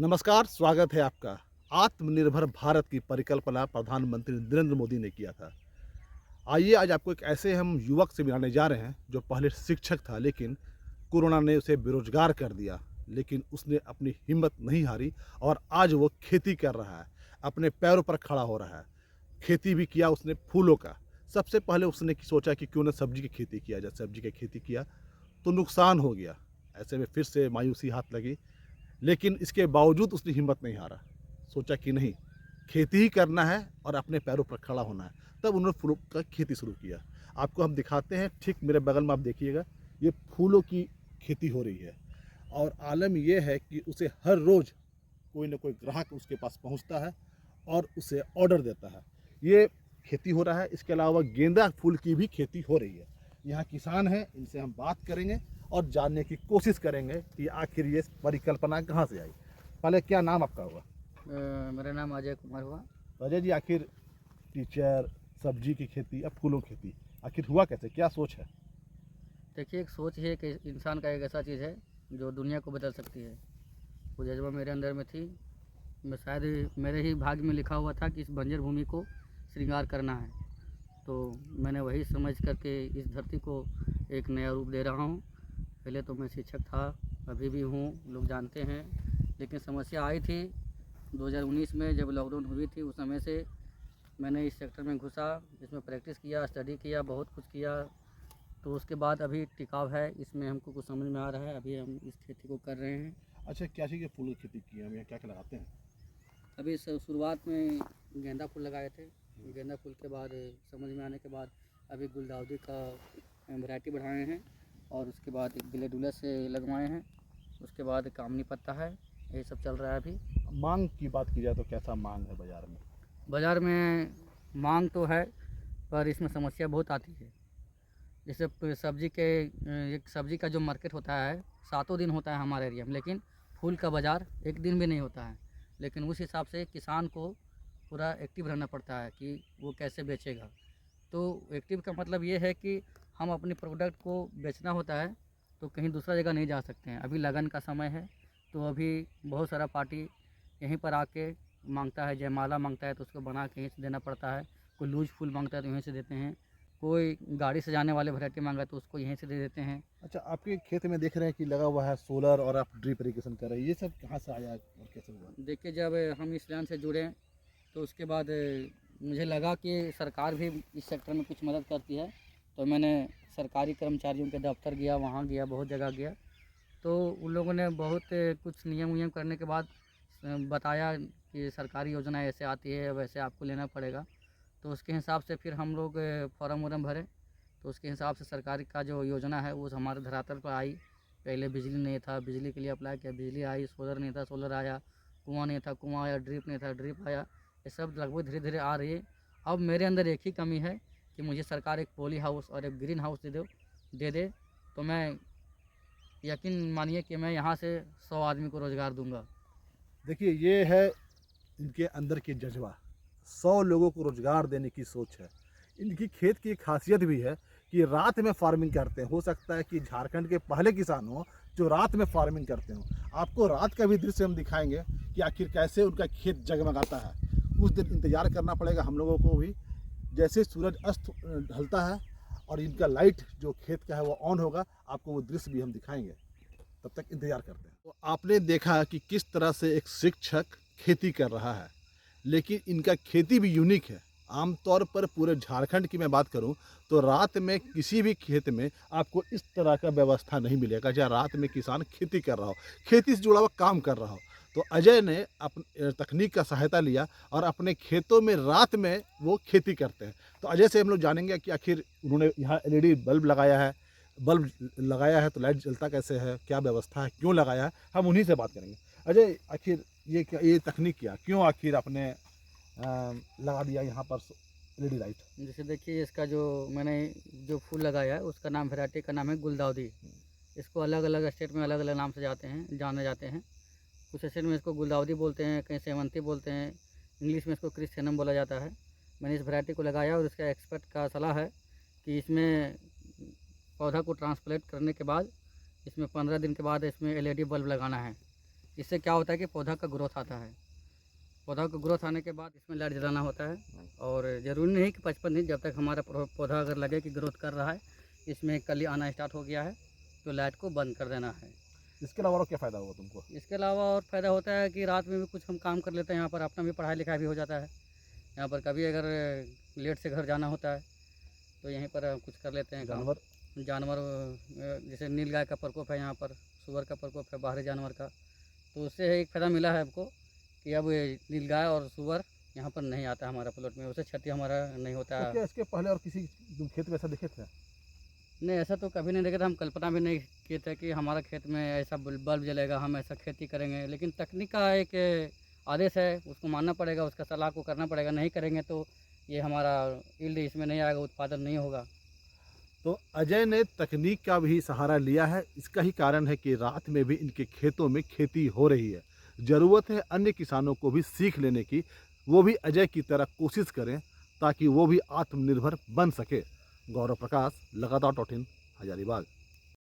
नमस्कार, स्वागत है आपका। आत्मनिर्भर भारत की परिकल्पना प्रधानमंत्री नरेंद्र मोदी ने किया था। आइए आज आपको एक ऐसे हम युवक से मिलाने जा रहे हैं जो पहले शिक्षक था, लेकिन कोरोना ने उसे बेरोजगार कर दिया। लेकिन उसने अपनी हिम्मत नहीं हारी और आज वो खेती कर रहा है, अपने पैरों पर खड़ा हो रहा है। खेती भी किया उसने फूलों का। सबसे पहले उसने सोचा कि क्यों ना सब्जी की खेती किया जाए। सब्जी की खेती किया तो नुकसान हो गया। ऐसे में फिर से मायूसी हाथ लगी, लेकिन इसके बावजूद उसने हिम्मत नहीं हारा। सोचा कि नहीं, खेती ही करना है और अपने पैरों पर खड़ा होना है। तब उन्होंने फूलों का खेती शुरू किया। आपको हम दिखाते हैं, ठीक मेरे बगल में आप देखिएगा, ये फूलों की खेती हो रही है। और आलम ये है कि उसे हर रोज़ कोई ना कोई ग्राहक उसके पास पहुंचता है और उसे ऑर्डर देता है। ये खेती हो रहा है। इसके अलावा गेंदा फूल की भी खेती हो रही है। यहाँ किसान हैं, इनसे हम बात करेंगे और जानने की कोशिश करेंगे कि आखिर ये परिकल्पना कहाँ से आई। पहले क्या नाम आपका हुआ? मेरा नाम अजय कुमार हुआ। अजय जी, आखिर टीचर, सब्जी की खेती, अब फूलों की खेती आखिर हुआ कैसे? क्या सोच है? देखिए, एक सोच है कि इंसान का एक ऐसा चीज़ है जो दुनिया को बदल सकती है। वो जज्बा मेरे अंदर में थी। मैं शायद मेरे ही भाग्य में लिखा हुआ था कि इस बंजर भूमि को श्रृंगार करना है। तो मैंने वही समझ करके इस धरती को एक नया रूप दे रहा हूँ। पहले तो मैं शिक्षक था, अभी भी हूँ, लोग जानते हैं। लेकिन समस्या आई थी 2019 में, जब लॉकडाउन हुई थी। उस समय से मैंने इस सेक्टर में घुसा, इसमें प्रैक्टिस किया, स्टडी किया, बहुत कुछ किया। तो उसके बाद अभी टिकाव है, इसमें हमको कुछ समझ में आ रहा है। अभी हम इस खेती को कर रहे हैं। अच्छा, क्या चीज़ की फूलों की खेती की है? हम यहाँ क्या क्या लगाते हैं? अभी शुरुआत में गेंदा फूल लगाए थे। गेंदा फूल के बाद समझ में आने के बाद अभी गुलदाउदी का वैरायटी बढ़ाए हैं। और उसके बाद गिलेडुला से लगवाए हैं। उसके बाद कामनी पत्ता है। यही सब चल रहा है अभी। मांग की बात की जाए तो कैसा मांग है बाजार में? बाज़ार में मांग तो है, पर इसमें समस्या बहुत आती है। जैसे सब्जी के एक सब्जी का जो मार्केट होता है, सातों दिन होता है हमारे एरिया में, लेकिन फूल का बाज़ार एक दिन भी नहीं होता है। लेकिन उस हिसाब से किसान को पूरा एक्टिव रहना पड़ता है कि वो कैसे बेचेगा। तो एक्टिव का मतलब ये है कि हम अपने प्रोडक्ट को बेचना होता है तो कहीं दूसरा जगह नहीं जा सकते हैं। अभी लगन का समय है, तो अभी बहुत सारा पार्टी यहीं पर आके मांगता है। जयमाला मांगता है तो उसको बना के यहीं से देना पड़ता है। कोई लूज फूल मांगता है तो यहीं से देते हैं। कोई गाड़ी सजाने वाले वैरायटी मांगा तो उसको यहीं से दे देते हैं। अच्छा, आपके खेत में देख रहे हैं कि लगा हुआ है सोलर और आप ड्रिप इरिगेशन कर रहे हैं। ये सब कहाँ से आया और कैसे हुआ? देखिए, जब हम इस लाइन से जुड़े तो उसके बाद मुझे लगा कि सरकार भी इस सेक्टर में कुछ मदद करती है। तो मैंने सरकारी कर्मचारियों के दफ्तर गया, वहाँ गया, बहुत जगह गया। तो उन लोगों ने बहुत कुछ नियम वियम करने के बाद बताया कि सरकारी योजना ऐसे आती है, वैसे आपको लेना पड़ेगा। तो उसके हिसाब से फिर हम लोग फॉर्म वॉर्म भरे। तो उसके हिसाब से सरकार का जो योजना है वो हमारे धरातल पर आई। पहले बिजली नहीं था, बिजली के लिए अप्लाई किया, बिजली आई। सोलर नहीं था, सोलर आया। कुआँ नहीं था, कुआँ आया। ड्रिप नहीं था, ड्रिप आया। ये सब लगभग धीरे धीरे आ रही है। अब मेरे अंदर एक ही कमी है कि मुझे सरकार एक पॉली हाउस और एक ग्रीन हाउस दे दे। तो मैं, यकीन मानिए कि मैं यहाँ से 100 आदमी को रोज़गार दूंगा। देखिए, ये है इनके अंदर की जज्बा। 100 लोगों को रोजगार देने की सोच है। इनकी खेत की एक खासियत भी है कि रात में फार्मिंग करते हैं। हो सकता है कि झारखंड के पहले किसान हो जो रात में फार्मिंग करते हो। आपको रात का भी दृश्य हम दिखाएंगे कि आखिर कैसे उनका खेत जगमगाता है। कुछ दिन इंतजार करना पड़ेगा हम लोगों को भी। जैसे सूरज अस्त ढलता है और इनका लाइट जो खेत का है वो ऑन होगा, आपको वो दृश्य भी हम दिखाएंगे। तब तक इंतजार करते हैं। तो आपने देखा कि किस तरह से एक शिक्षक खेती कर रहा है, लेकिन इनका खेती भी यूनिक है। आमतौर पर पूरे झारखंड की मैं बात करूं तो रात में किसी भी खेत में आपको इस तरह का व्यवस्था नहीं मिलेगा जहाँ रात में किसान खेती कर रहा हो, खेती से जुड़ा हुआ काम कर रहा हो। तो अजय ने अपने तकनीक का सहायता लिया और अपने खेतों में रात में वो खेती करते हैं। तो अजय से हम लोग जानेंगे कि आखिर उन्होंने यहाँ एलईडी बल्ब लगाया है। बल्ब लगाया है तो लाइट जलता कैसे है, क्या व्यवस्था है, क्यों लगाया है, हम उन्हीं से बात करेंगे। अजय, आखिर ये तकनीक क्या, क्यों आखिर आपने लगा दिया यहाँ पर एलईडी लाइट? जैसे देखिए, इसका जो मैंने जो फूल लगाया है उसका नाम, वैरायटी का नाम है गुलदाउदी। इसको अलग अलग स्टेट में अलग अलग नाम से जाने जाते हैं। कुछ स्टेट में इसको गुलदाउदी बोलते हैं, कहीं सेवंती बोलते हैं। इंग्लिश में इसको क्रिस्थेनम बोला जाता है। मैंने इस वैरायटी को लगाया और इसका एक्सपर्ट का सलाह है कि इसमें पौधा को ट्रांसप्लांट करने के बाद इसमें 15 दिन के बाद इसमें एलईडी बल्ब लगाना है। इससे क्या होता है कि पौधा का ग्रोथ आता है। पौधा का ग्रोथ आने के बाद इसमें लाइट जलाना होता है, और ज़रूरी नहीं कि 55 दिन, जब तक हमारा पौधा अगर लगे कि ग्रोथ कर रहा है, इसमें कली आना स्टार्ट हो गया है, तो लाइट को बंद कर देना है। इसके अलावा और क्या फ़ायदा होगा तुमको? इसके अलावा और फ़ायदा होता है कि रात में भी कुछ हम काम कर लेते हैं, यहाँ पर अपना भी पढ़ाई लिखाई भी हो जाता है। यहाँ पर कभी अगर लेट से घर जाना होता है तो यहीं पर कुछ कर लेते हैं काम। जानवर जैसे नीलगाय का प्रकोप है यहाँ पर, सुअर का प्रकोप है, बाहरी जानवर का, तो उससे एक फ़ायदा मिला है हमको कि अब नीलगाय और सुअर यहाँ पर नहीं आता है हमारा प्लॉट में, उससे क्षति हमारा नहीं होता तो है। क्या इसके पहले और किसी तुम खेत में ऐसा देखे थे? नहीं, ऐसा तो कभी नहीं देखा था, हम कल्पना भी नहीं किए थे कि हमारा खेत में ऐसा बल्ब जलेगा, हम ऐसा खेती करेंगे। लेकिन तकनीक का एक आदेश है, उसको मानना पड़ेगा, उसका सलाह को करना पड़ेगा। नहीं करेंगे तो ये हमारा यील्ड इसमें नहीं आएगा, उत्पादन नहीं होगा। तो अजय ने तकनीक का भी सहारा लिया है। इसका ही कारण है कि रात में भी इनके खेतों में खेती हो रही है। ज़रूरत है अन्य किसानों को भी सीख लेने की, वो भी अजय की तरह कोशिश करें ताकि वो भी आत्मनिर्भर बन सके। गौरव प्रकाश, लगातार डॉट इन, हजारीबाग।